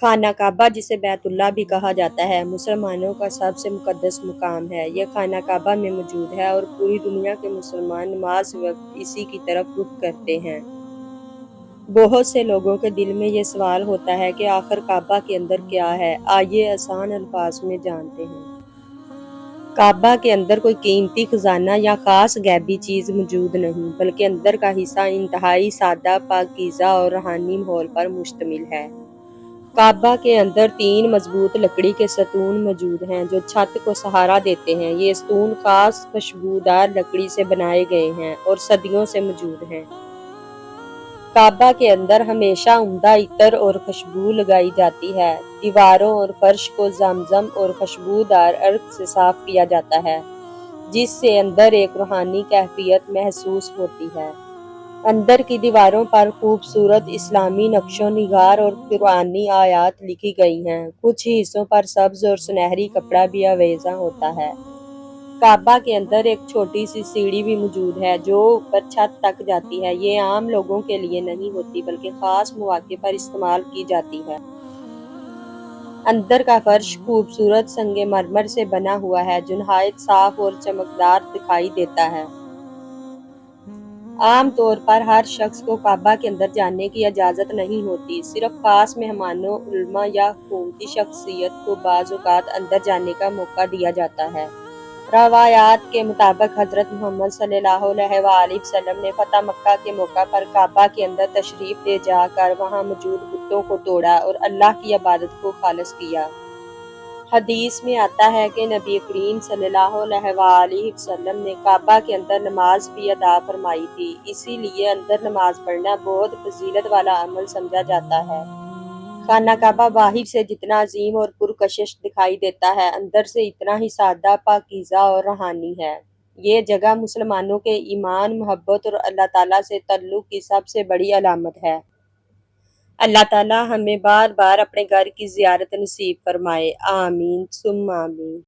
خانہ کعبہ جسے بیت اللہ بھی کہا جاتا ہے مسلمانوں کا سب سے مقدس مقام ہے۔ یہ خانہ کعبہ میں موجود ہے اور پوری دنیا کے مسلمان نماز وقت اسی کی طرف رخ کرتے ہیں۔ بہت سے لوگوں کے دل میں یہ سوال ہوتا ہے کہ آخر کعبہ کے اندر کیا ہے؟ آئیے آسان الفاظ میں جانتے ہیں۔ کعبہ کے اندر کوئی قیمتی خزانہ یا خاص غیبی چیز موجود نہیں، بلکہ اندر کا حصہ انتہائی سادہ، پاکیزہ اور روحانی ماحول پر مشتمل ہے۔ کعبہ کے اندر 3 مضبوط لکڑی کے ستون موجود ہیں جو چھت کو سہارا دیتے ہیں۔ یہ ستون خاص خوشبودار لکڑی سے بنائے گئے ہیں اور صدیوں سے موجود ہیں۔ کعبہ کے اندر ہمیشہ عمدہ عطر اور خوشبو لگائی جاتی ہے۔ دیواروں اور فرش کو زمزم اور خوشبودار عرق سے صاف کیا جاتا ہے، جس سے اندر ایک روحانی کیفیت محسوس ہوتی ہے۔ اندر کی دیواروں پر خوبصورت اسلامی نقش و نگار اور قرآنی آیات لکھی گئی ہیں۔ کچھ حصوں پر سبز اور سنہری کپڑا بھی آویزاں ہوتا ہے۔ کعبہ کے اندر ایک چھوٹی سی سیڑھی بھی موجود ہے جو اوپر چھت تک جاتی ہے۔ یہ عام لوگوں کے لیے نہیں ہوتی بلکہ خاص مواقع پر استعمال کی جاتی ہے۔ اندر کا فرش خوبصورت سنگ مرمر سے بنا ہوا ہے جو نہایت صاف اور چمکدار دکھائی دیتا ہے۔ عام طور پر ہر شخص کو کعبہ کے اندر جانے کی اجازت نہیں ہوتی، صرف خاص مہمانوں، علماء یا حکومتی شخصیت کو بعض اوقات اندر جانے کا موقع دیا جاتا ہے۔ روایات کے مطابق حضرت محمد صلی اللہ علیہ وآلہ وسلم نے فتح مکہ کے موقع پر کعبہ کے اندر تشریف لے جا کر وہاں موجود بتوں کو توڑا اور اللہ کی عبادت کو خالص کیا۔ حدیث میں آتا ہے کہ نبی کریم صلی اللہ علیہ وآلہ وسلم نے کعبہ کے اندر نماز بھی ادا فرمائی تھی، اسی لیے اندر نماز پڑھنا بہت فضیلت والا عمل سمجھا جاتا ہے۔ خانہ کعبہ باہر سے جتنا عظیم اور پرکشش دکھائی دیتا ہے، اندر سے اتنا ہی سادہ، پاکیزہ اور روحانی ہے۔ یہ جگہ مسلمانوں کے ایمان، محبت اور اللہ تعالیٰ سے تعلق کی سب سے بڑی علامت ہے۔ اللہ تعالیٰ ہمیں بار بار اپنے گھر کی زیارت نصیب فرمائے۔ آمین ثم آمین۔